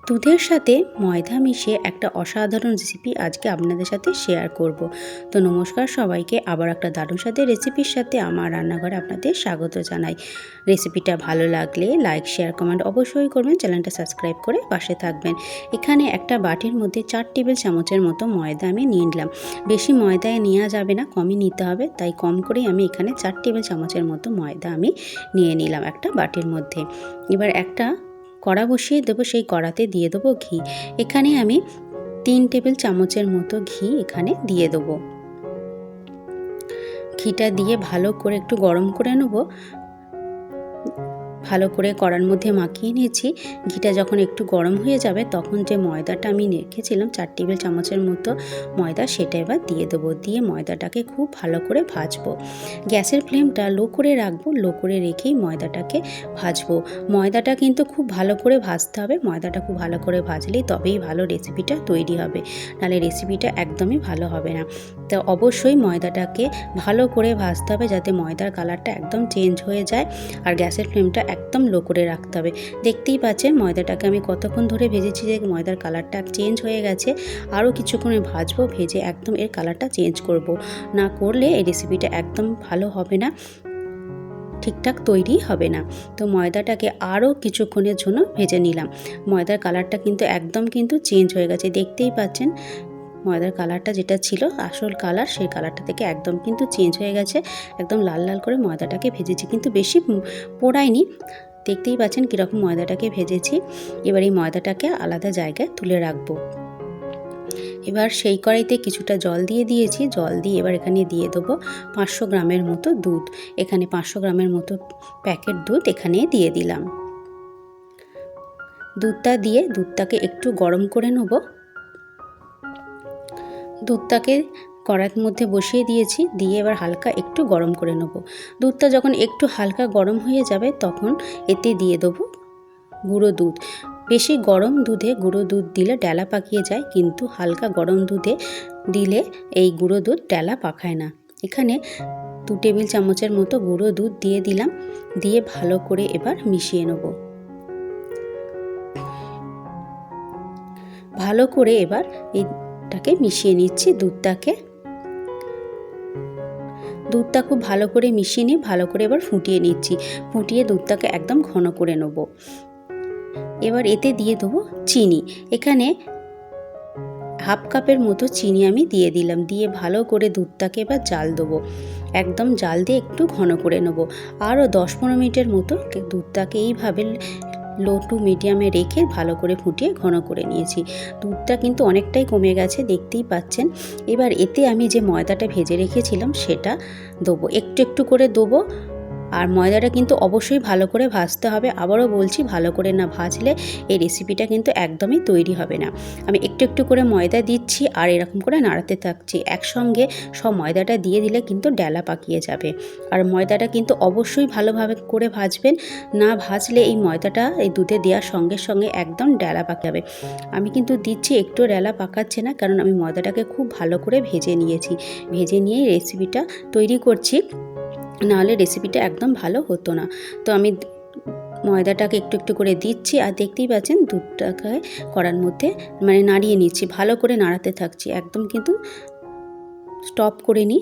দুধের সাথে ময়দা মিশিয়ে একটা অসাধারণ রেসিপি আজকে আপনাদের সাথে শেয়ার করব। তো নমস্কার সবাইকে, আবার একটা দারুণ স্বাদের রেসিপির সাথে আমার রান্নাঘরে আপনাদের স্বাগত জানাই। রেসিপিটা ভালো লাগলে লাইক, শেয়ার, কমেন্ট অবশ্যই করবেন। চ্যানেলটা সাবস্ক্রাইব করে পাশে থাকবেন। এখানে একটা বাটির মধ্যে 4 টেবিল চামচের মতো ময়দা আমি নিয়ে নিলাম। বেশি ময়দায় নেওয়া যাবে না, কমই নিতে হবে, তাই কম করেই আমি এখানে 4 টেবিল চামচের মতো ময়দা আমি নিয়ে নিলাম একটা বাটির মধ্যে। এবার একটা কড়া বসিয়ে দেবো, সেই কড়াতে দিয়ে দেবো ঘি। এখানে আমি 3 টেবিল চামচের মতো ঘি এখানে দিয়ে দেবো। ঘিটা দিয়ে ভালো করে একটু গরম করে নেব। ভালো করে কড়ার মধ্যে মাখিয়ে নিয়েছি। ঘিটা যখন একটু গরম হয়ে যাবে তখন যে ময়দাটা আমি রেখেছিলাম 4 টেবিল চামচের মতো ময়দা, সেটা এবার দিয়ে দেবো। দিয়ে ময়দাটাকে খুব ভালো করে ভাজবো। গ্যাসের ফ্লেমটা লো করে রাখবো, লো করে রেখেই ময়দাটাকে ভাজবো। ময়দাটা কিন্তু খুব ভালো করে ভাজতে হবে। ময়দাটা খুব ভালো করে ভাজলেই তবেই ভালো রেসিপিটা তৈরি হবে, নাহলে রেসিপিটা একদমই ভালো হবে না। তো অবশ্যই ময়দাটাকে ভালো করে ভাজতে হবে যাতে ময়দার কালারটা একদম চেঞ্জ হয়ে যায়। আর গ্যাসের ফ্লেমটা একদম লো করে রাখতে হবে। দেখতেই পাচ্ছেন ময়দাটাকে আমি কতক্ষণ ধরে ভেজেছি যে ময়দার কালারটা চেঞ্জ হয়ে গেছে। আরও কিছুক্ষণে ভাজবো, ভেজে একদম এর কালারটা চেঞ্জ করব। না করলে এই রেসিপিটা একদম ভালো হবে না, ঠিকঠাক তৈরি হবে না। তো ময়দাটাকে আরও কিছুক্ষণের জন্য ভেজে নিলাম। ময়দার কালারটা কিন্তু একদম চেঞ্জ হয়ে গেছে। দেখতেই পাচ্ছেন ময়দার কালারটা যেটা ছিল আসল কালার, সেই কালারটা থেকে একদম চেঞ্জ হয়ে গেছে। একদম লাল লাল করে ময়দাটাকে ভেজেছি, কিন্তু বেশি পোড়াইনি। দেখতেই পাচ্ছেন কীরকম ময়দাটাকে ভেজেছি। এবার এই ময়দাটাকে আলাদা জায়গায় তুলে রাখবো। এবার সেই কড়াইতে কিছুটা জল দিয়ে দিয়েছি। জল দিয়ে এবার এখানে দিয়ে দেবো 500 গ্রামের মতো দুধ। এখানে 500 গ্রামের মতো প্যাকেট দুধ এখানে দিয়ে দিলাম। দুধটা দিয়ে দুধটাকে একটু গরম করে নেব। দুধটাকে কড়াইয়ের মধ্যে বসিয়ে দিয়েছি, দিয়ে এবার হালকা একটু গরম করে নেব। দুধটা যখন একটু হালকা গরম হয়ে যাবে তখন এতে দিয়ে দেবো গুঁড়ো দুধ। বেশি গরম দুধে গুঁড়ো দুধ দিলে ডেলা পাকিয়ে যায়, কিন্তু হালকা গরম দুধে দিলে এই গুঁড়ো দুধ ডেলা পাকায় না। এখানে 2 টেবিল চামচের মতো গুঁড়ো দুধ দিয়ে দিলাম। দিয়ে ভালো করে এবার মিশিয়ে নেব। ভালো করে এবার এটাকে মিশিয়ে নিচ্ছি। দুধটা খুব ভালো করে মিশিয়ে নিয়ে ভালো করে এবার ফুটিয়ে নিচ্ছি। ফুটিয়ে দুধটাকে একদম ঘন করে নেব। এবার এতে দিয়ে দেবো চিনি। এখানে হাফ কাপের মতো চিনি আমি দিয়ে দিলাম। দিয়ে ভালো করে দুধটাকে এবার জাল দেবো। একদম জাল দিয়ে একটু ঘন করে নেব। আরও 10-15 মিনিটের মতো দুধটাকে এইভাবে লো টু মিডিয়ামে রেখে ভালো করে ফুটিয়ে ঘন করে নিয়েছি। দুধটা অনেকটাই কমে গেছে, দেখতেই পাচ্ছেন। এবার এতে আমি যে ময়দাটা ভেজে রেখেছিলাম সেটা দেবো, একটু একটু করে দেবো। আর ময়দাটা অবশ্যই ভালো করে ভাজতে হবে। আবারও বলছি, ভালো করে না ভাজলে এই রেসিপিটা একদমই তৈরি হবে না। আমি একটু একটু করে ময়দা দিচ্ছি আর এরকম করে নাড়াতে থাকছি। একসঙ্গে সব ময়দাটা দিয়ে দিলে ডেলা পাকিয়ে যাবে। আর ময়দাটা অবশ্যই ভালোভাবে করে ভাজবেন। না ভাজলে এই ময়দাটা এই দুধে দেওয়ার সঙ্গে সঙ্গে একদম ডেলা পাকে যাবে। আমি দিচ্ছি, একটু ডেলা পাকাচ্ছে না, কারণ আমি ময়দাটাকে খুব ভালো করে ভেজে নিয়েছি। ভেজে নিয়েই রেসিপিটা তৈরি করছি, নাহলে রেসিপিটা একদম ভালো হতো না। তো আমি ময়দাটাকে একটু একটু করে দিচ্ছি আর দেখতেই পাচ্ছেন দুধটাকে কড়ার মধ্যে নাড়িয়ে নিচ্ছি। ভালো করে নাড়াতে থাকছি, একদম স্টপ করে নিই,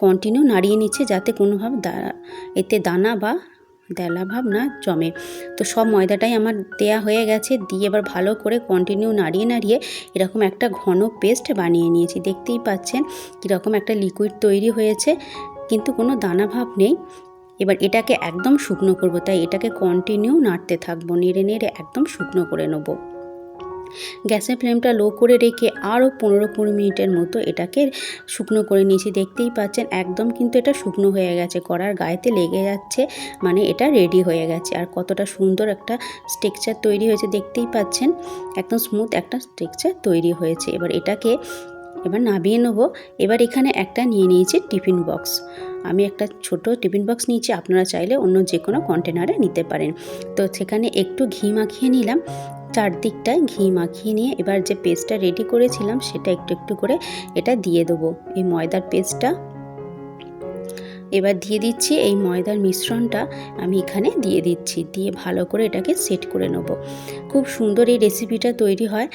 কন্টিনিউ নাড়িয়ে নিচ্ছি যাতে কোনোভাবে এতে দানা বা ডেলা ভাব না জমে। তো সব ময়দাটাই আমার দেয়া হয়ে গেছে। দিয়ে এবার ভালো করে কন্টিনিউ নাড়িয়ে নাড়িয়ে এরকম একটা ঘন পেস্ট বানিয়ে নিয়েছি। দেখতেই পাচ্ছেন কীরকম একটা লিকুইড তৈরি হয়েছে, কোনো দানা ভাব নেই। এবার এটাকে একদম শুকনো করব, তাই এটাকে কন্টিনিউ নাড়তে থাকবো। নেড়ে নেড়ে একদম শুকনো করে নেব। গ্যাসের ফ্লেমটা লো করে রেখে আরও 15-20 মিনিটের মতো এটাকে শুকনো করে নিয়েছি। দেখতেই পাচ্ছেন একদম এটা শুকনো হয়ে গেছে, কড়ার গায়েতে লেগে যাচ্ছে, এটা রেডি হয়ে গেছে। আর কতটা সুন্দর একটা টেক্সচার তৈরি হয়েছে দেখতেই পাচ্ছেন, একদম স্মুথ একটা টেক্সচার তৈরি হয়েছে। এবার নামিয়ে নেব। এবার এখানে একটা নিয়ে নিয়েছি টিফিন বক্স। আমি একটা ছোট টিফিন বক্স নিয়েছি, আপনারা চাইলে অন্য যে কোনো কন্টেনারে নিতে পারেন। তো সেখানে একটু ঘি মাখিয়ে নিলাম, চারদিকটায় ঘি মাখিয়ে নিয়ে এবার যে পেস্টটা রেডি করেছিলাম সেটা একটু একটু করে এটা দিয়ে দেবো। এই ময়দার পেস্টটা এবার দিয়ে দিচ্ছি এই ময়দার মিশ্রণটা, আমি এখানে দিয়ে দিচ্ছি, দিয়ে ভালো করে এটাকে সেট করে নেব। খুব সুন্দর এই রেসিপিটা তৈরি হয়।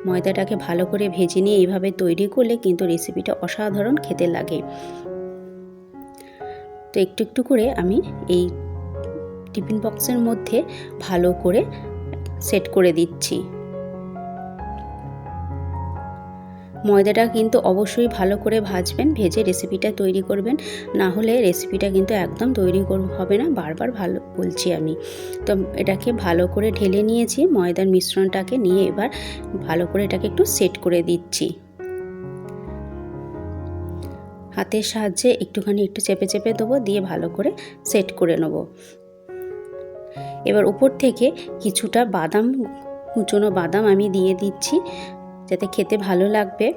ময়দাটাকে ভালো করে ভেজে নিয়ে এইভাবে তৈরি করলে কিন্তু রেসিপিটা অসাধারণ খেতে লাগে। তো একটু একটু করে আমি এই টিফিন বক্সের মধ্যে ভালো করে সেট করে দিচ্ছি। ময়দাটা কিন্তু অবশ্যই ভালো করে ভাজবেন, ভেজে রেসিপিটা তৈরি করবেন, না হলে রেসিপিটা কিন্তু একদম তৈরি হবে না। বারবার ভালো বলছি আমি। তো এটাকে ভালো করে ঢেলে নিয়েছি, ময়দার মিশ্রণটাকে নিয়ে এবার ভালো করে এটাকে একটু সেট করে দিচ্ছি। হাতের সাহায্যে একটু চেপে চেপে দেবো, দিয়ে ভালো করে সেট করে নেব। এবার উপর থেকে কিছুটা কুচনো বাদাম আমি দিয়ে দিচ্ছি, যাতে খেতে ভালো লাগবে।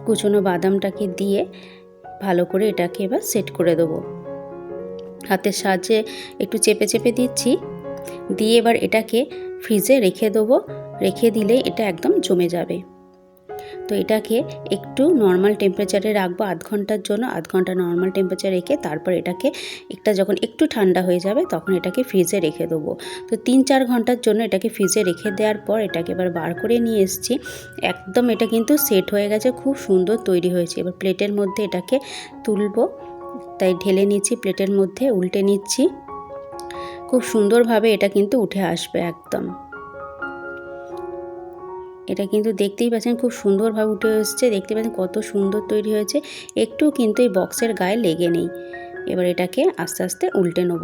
কুচনো বাদামটাকে দিয়ে ভালো করে এটাকে এবার সেট করে দেবো। হাতের সাহায্যে একটু চেপে চেপে দিচ্ছি, দিয়ে এবার এটাকে ফ্রিজে রেখে দেবো। রেখে দিলে এটা একদম জমে যাবে। তো এটাকে একটু নর্মাল টেম্পারেচারে রাখবো আধ ঘন্টার জন্য। আধ ঘন্টা নর্মাল টেম্পারেচার রেখে তারপর এটাকে যখন একটু ঠান্ডা হয়ে যাবে তখন এটাকে ফ্রিজে রেখে দেবো। তো 3-4 ঘন্টার জন্য এটাকে ফ্রিজে রেখে দেওয়ার পর এটাকে এবার বার করে নিয়ে এসেছি। একদম এটা কিন্তু সেট হয়ে গেছে, খুব সুন্দর তৈরি হয়েছে। এবার প্লেটের মধ্যে এটাকে তুলবো, তাই ঢেলে নিচ্ছি প্লেটের মধ্যে, উল্টে নিচ্ছি। খুব সুন্দরভাবে এটা কিন্তু উঠে আসবে একদম। এটা কিন্তু দেখতেই পাচ্ছেন খুব সুন্দরভাবে উঠে এসছে। দেখতে পাচ্ছেন কত সুন্দর তৈরি হয়েছে, একটু কিন্তু এই বক্সের গায়ে লেগে নেই। এবার এটাকে আস্তে আস্তে উল্টে নেব।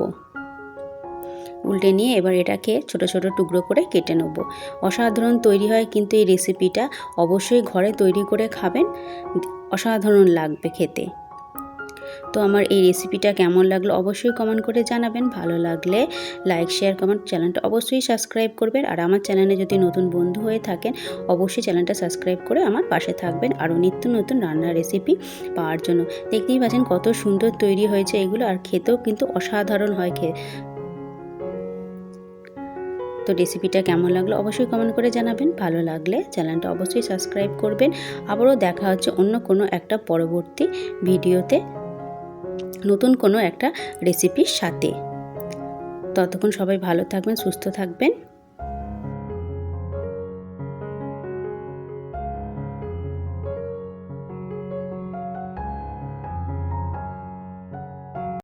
উল্টে নিয়ে এবার এটাকে ছোট ছোট টুকরো করে কেটে নেব। অসাধারণ তৈরি হয় কিন্তু এই রেসিপিটা, অবশ্যই ঘরে তৈরি করে খাবেন, অসাধারণ লাগবে খেতে। তো আমার এই রেসিপিটা কেমন লাগলো অবশ্যই কমেন্ট করে জানাবেন। ভালো লাগলে লাইক, শেয়ার, কমেন্ট, চ্যানেলটা অবশ্যই সাবস্ক্রাইব করবেন। আর আমার চ্যানেলে যদি নতুন বন্ধু হয়ে থাকেন অবশ্যই চ্যানেলটা সাবস্ক্রাইব করে আমার পাশে থাকবেন আরও নিত্য নতুন রান্নার রেসিপি পাওয়ার জন্য। দেখতেই পাচ্ছেন কত সুন্দর তৈরি হয়েছে এগুলো, আর খেতেও কিন্তু অসাধারণ হয় তো রেসিপিটা কেমন লাগলো অবশ্যই কমেন্ট করে জানাবেন। ভালো লাগলে চ্যানেলটা অবশ্যই সাবস্ক্রাইব করবেন। আবারও দেখা হচ্ছে অন্য কোনো একটা পরবর্তী ভিডিওতে নতুন কোনো একটা রেসিপির সাথে। ততক্ষণ সবাই ভালো থাকবেন, সুস্থ থাকবেন।